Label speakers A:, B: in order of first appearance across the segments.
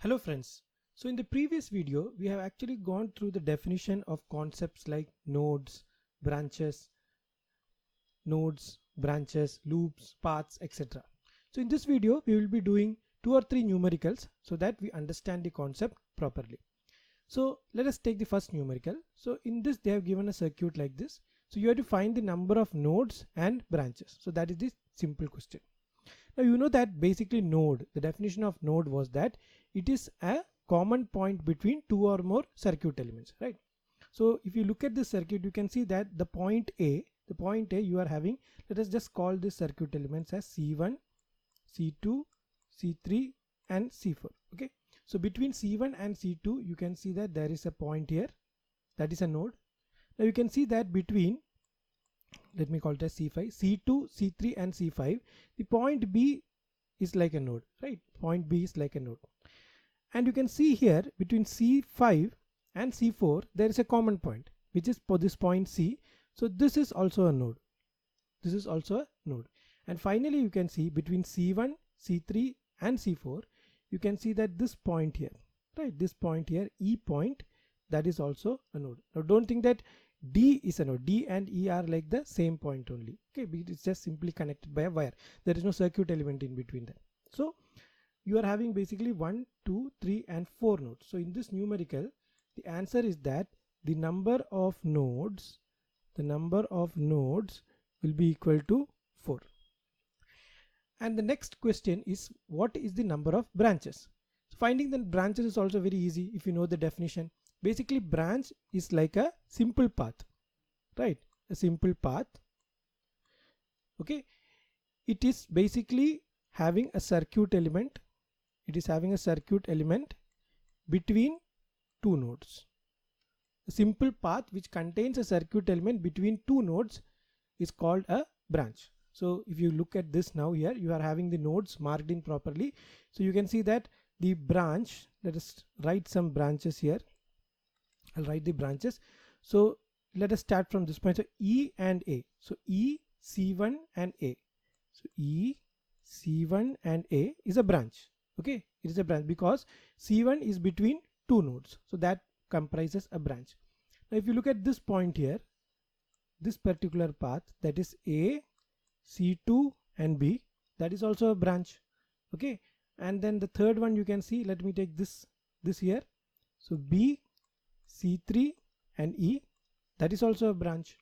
A: Hello friends. So in the previous video, we have actually gone through the definition of concepts like nodes, branches, loops, paths, etc. So in this video, we will be doing 2 or 3 numericals so that we understand the concept properly. So let us take the first numerical. So in this, they have given a circuit like this. So you have to find the number of nodes and branches. So that is the simple question. Now you know that basically node, the definition of node was that it is a common point between two or more circuit elements, right? So if you look at this circuit, you can see that the point A you are having, let us just call this circuit elements as C1, C2, C3 and C4. Okay. So between C1 and C2, you can see that there is a point here, that is a node. Now you can see that between, let me call it as C5, C2, C3 and C5, the point B is like a node, right? Point B is like a node. And you can see here between C5 and C4, there is a common point, which is for this point C. So this is also a node. This is also a node. And finally, you can see between C1, C3 and C4, you can see that this point here, right? This point here, E point, that is also a node. Now don't think that D is a node. D and E are like the same point only. Okay, it's just simply connected by a wire. There is no circuit element in between them. So you are having basically 1, 2, 3 and 4 nodes. So in this numerical, the answer is that the number of nodes will be equal to 4. And the next question is, what is the number of branches? So finding the branches is also very easy if you know the definition. Basically, branch is like a simple path, right? A simple path. Okay. It is basically having a circuit element. It is having a circuit element between two nodes. A simple path which contains a circuit element between two nodes is called a branch. So if you look at this now here, you are having the nodes marked in properly. So you can see that the branch, let us write some branches here. I'll write the branches. So let us start from this point. So E and A. So E, C1 and A. So E, C1 and A is a branch. Okay, it is a branch because C1 is between two nodes. So that comprises a branch. Now if you look at this point here, this particular path, that is A, C2 and B, that is also a branch. Okay, and then the third one you can see, let me take this here. So B, C3 and E, that is also a branch.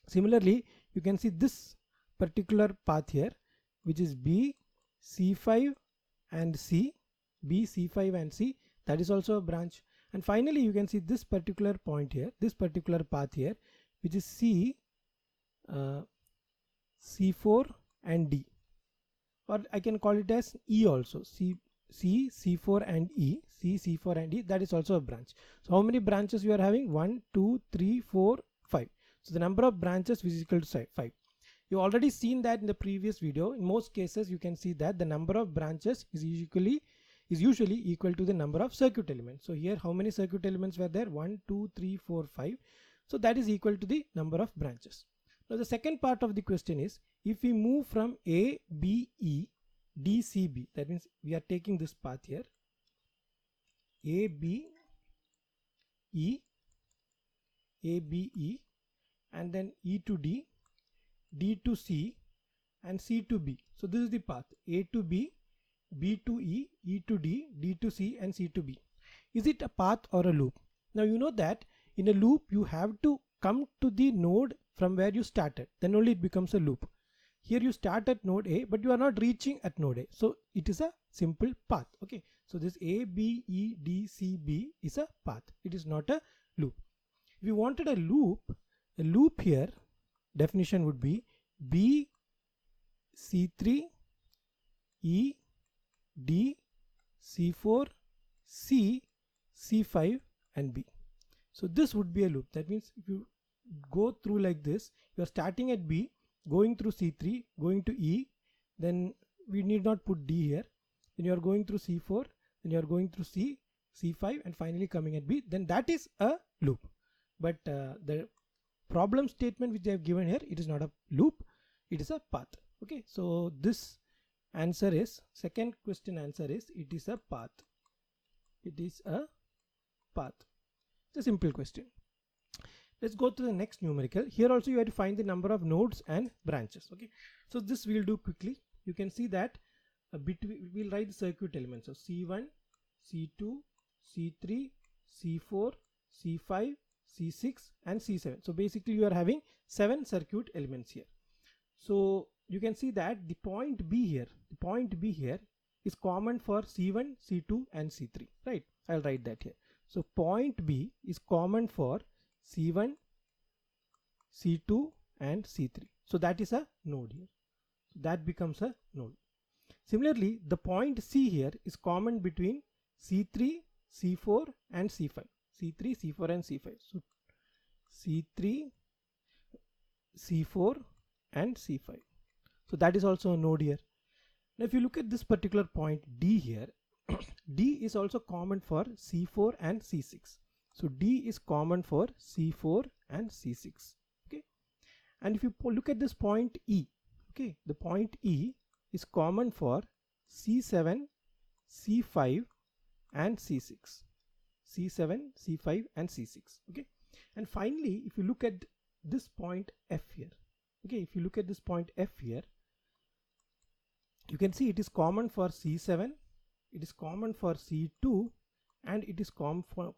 A: Similarly, you can see this particular path here, which is B, C5 and C, B, C5 and C, that is also a branch. And finally, you can see this particular point here, this particular path here, which is C, C4 and D, or I can call it as E also, C4 and E, C4 and E, that is also a branch. So how many branches you are having? 1, 2, 3, 4, 5. So the number of branches is equal to 5. You already seen that in the previous video. In most cases, you can see that the number of branches is usually equal to the number of circuit elements. So here, how many circuit elements were there? 1, 2, 3, 4, 5. So that is equal to the number of branches. Now the second part of the question is, if we move from A, B, E, D, C, B, that means we are taking this path here, A, B, E, A, B, E, and then E to D, D to C, and C to B. So this is the path, A to B, B to E, E to D, D to C, and C to B. Is it a path or a loop? Now you know that in a loop you have to come to the node from where you started, then only it becomes a loop. Here you start at node A, but you are not reaching at node A. So it is a simple path. Okay. So this A, B, E, D, C, B is a path. It is not a loop. If you wanted a loop here, definition would be B, C3, E, D, C4, C, C5 and B. So this would be a loop. That means if you go through like this, you are starting at B, going through C3, going to E, then we need not put D here. Then you are going through C4, then you are going through C, C5 and finally coming at B. Then that is a loop. But the problem statement which they have given here, it is not a loop, it is a path. Okay, so this answer is, second question answer is, it is a path. It is a path. It's a simple question. Let's go to the next numerical. Here also you have to find the number of nodes and branches. Okay, so this we'll do quickly. You can see that we'll write the circuit elements. So C1, C2, C3, C4, C5, C6 and C7. So basically you are having 7 circuit elements here. So you can see that the point B here is common for C1, C2 and C3, right? I'll write that here. So point B is common for C1, C2 and C3. So that is a node here. That becomes a node. Similarly, the point C here is common between C3, C4 and C5. C3, C4 and C5. So C3, C4 and C5. So that is also a node here. Now if you look at this particular point D here, D is also common for C4 and C6. So D is common for C4 and C6. Okay. And if you look at this point E, okay, the point E is common for C7, C5 and C6. C7, C5 and C6. Okay. And finally, if you look at this point F here, okay, if you look at this point F here, you can see it is common for C7, it is common for C2 and it is common for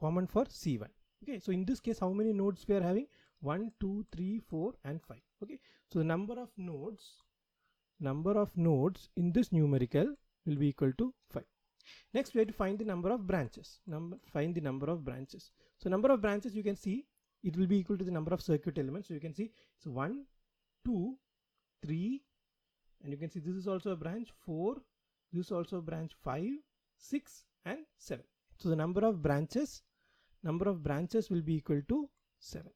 A: C1. Okay, so in this case how many nodes we are having? 1, 2, 3, 4 and 5. Okay, so the number of nodes in this numerical will be equal to 5. Next we have to find the number of branches. Find the number of branches. So number of branches, you can see it will be equal to the number of circuit elements. So you can see it's 1, 2, 3, and you can see this is also a branch 4, this is also a branch 5, 6 and 7. So the number of branches will be equal to 7.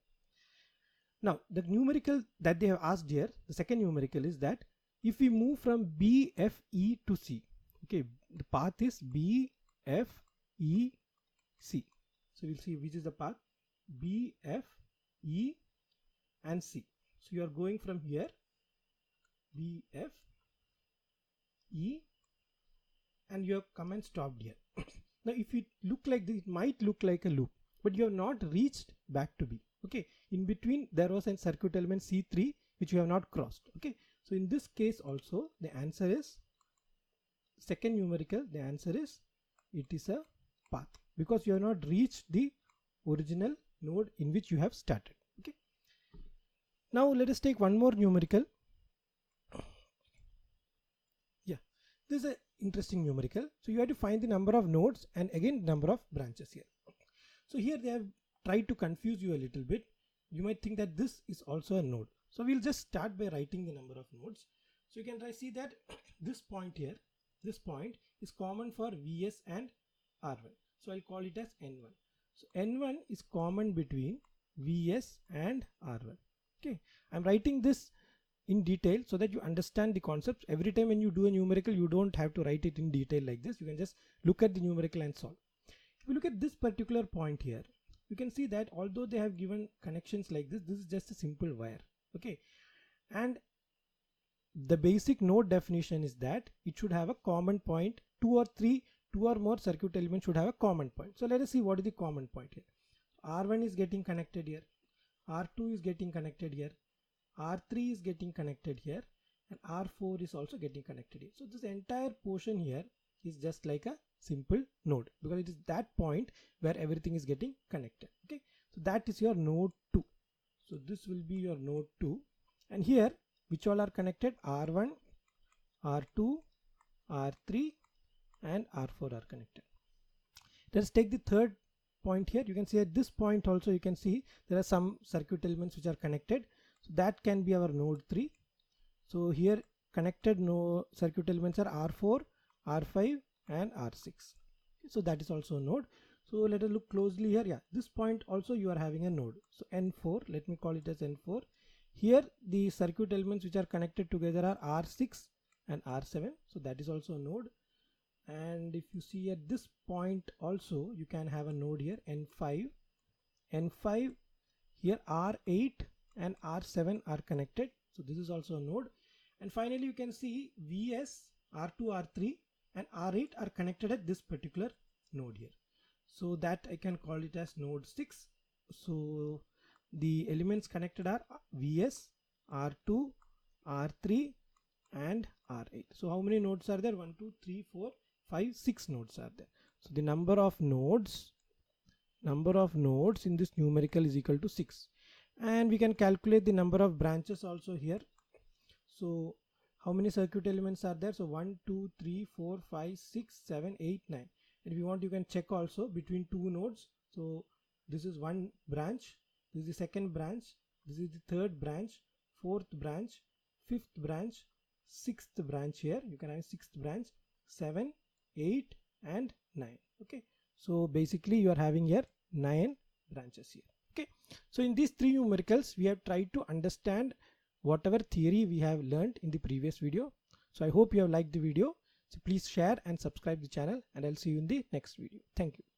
A: Now the numerical that they have asked here, the second numerical is that if we move from B, F, E to C, okay, the path is B, F, E, C. So we'll see which is the path, B, F, E and C. So you are going from here, B, F, E, and you have come and stopped here. Now if it look like this, it might look like a loop, but you have not reached back to B. Okay, in between there was a circuit element C3 which you have not crossed. Okay, so in this case also the answer is, second numerical, the answer is it is a path, because you have not reached the original node in which you have started. Okay, now let us take one more numerical. Yeah, this is an interesting numerical. So you have to find the number of nodes and again number of branches here. So here they have tried to confuse you a little bit. You might think that this is also a node. So we'll just start by writing the number of nodes. So you can see that this point here, this point is common for Vs and R1. So I'll call it as N1. So N1 is common between Vs and R1. Okay, I'm writing this in detail so that you understand the concepts. Every time when you do a numerical, you don't have to write it in detail like this. You can just look at the numerical and solve. If you look at this particular point here, you can see that although they have given connections like this, this is just a simple wire. Okay, and the basic node definition is that it should have a common point. Two or more circuit elements should have a common point. So let us see what is the common point here. R1 is getting connected here, R2 is getting connected here, R3 is getting connected here, and R4 is also getting connected here. So this entire portion here is just like a simple node, because it is that point where everything is getting connected. Okay, so that is your node 2. So this will be your node 2, and here which all are connected? R1, R2, R3 and R4 are connected. Let's take the third point here. You can see at this point also you can see there are some circuit elements which are connected. So that can be our node 3. So here connected circuit elements are R4, R5 and R6. So that is also a node. So let us look closely here. Yeah, this point also you are having a node. So N4, let me call it as N4. Here the circuit elements which are connected together are R6 and R7. So that is also a node. And if you see at this point also you can have a node here, N5. N5, here R8 and R7 are connected. So this is also a node. And finally you can see Vs, R2, R3 and R8 are connected at this particular node here. So that I can call it as node 6. So the elements connected are VS, R2, R3 and R8. So how many nodes are there? 1, 2, 3, 4, 5, 6 nodes are there. So the number of nodes in this numerical is equal to 6. And we can calculate the number of branches also here. So how many circuit elements are there? So 1, 2, 3, 4, 5, 6, 7, 8, 9. And if you want, you can check also between two nodes. So this is one branch, this is the second branch, this is the third branch, fourth branch, fifth branch, sixth branch. Here you can have sixth branch, 7, 8 and 9. Okay, so basically you are having here 9 branches here. Okay, so in these three numericals we have tried to understand whatever theory we have learned in the previous video. So I hope you have liked the video. So please share and subscribe the channel, and I'll see you in the next video. Thank you.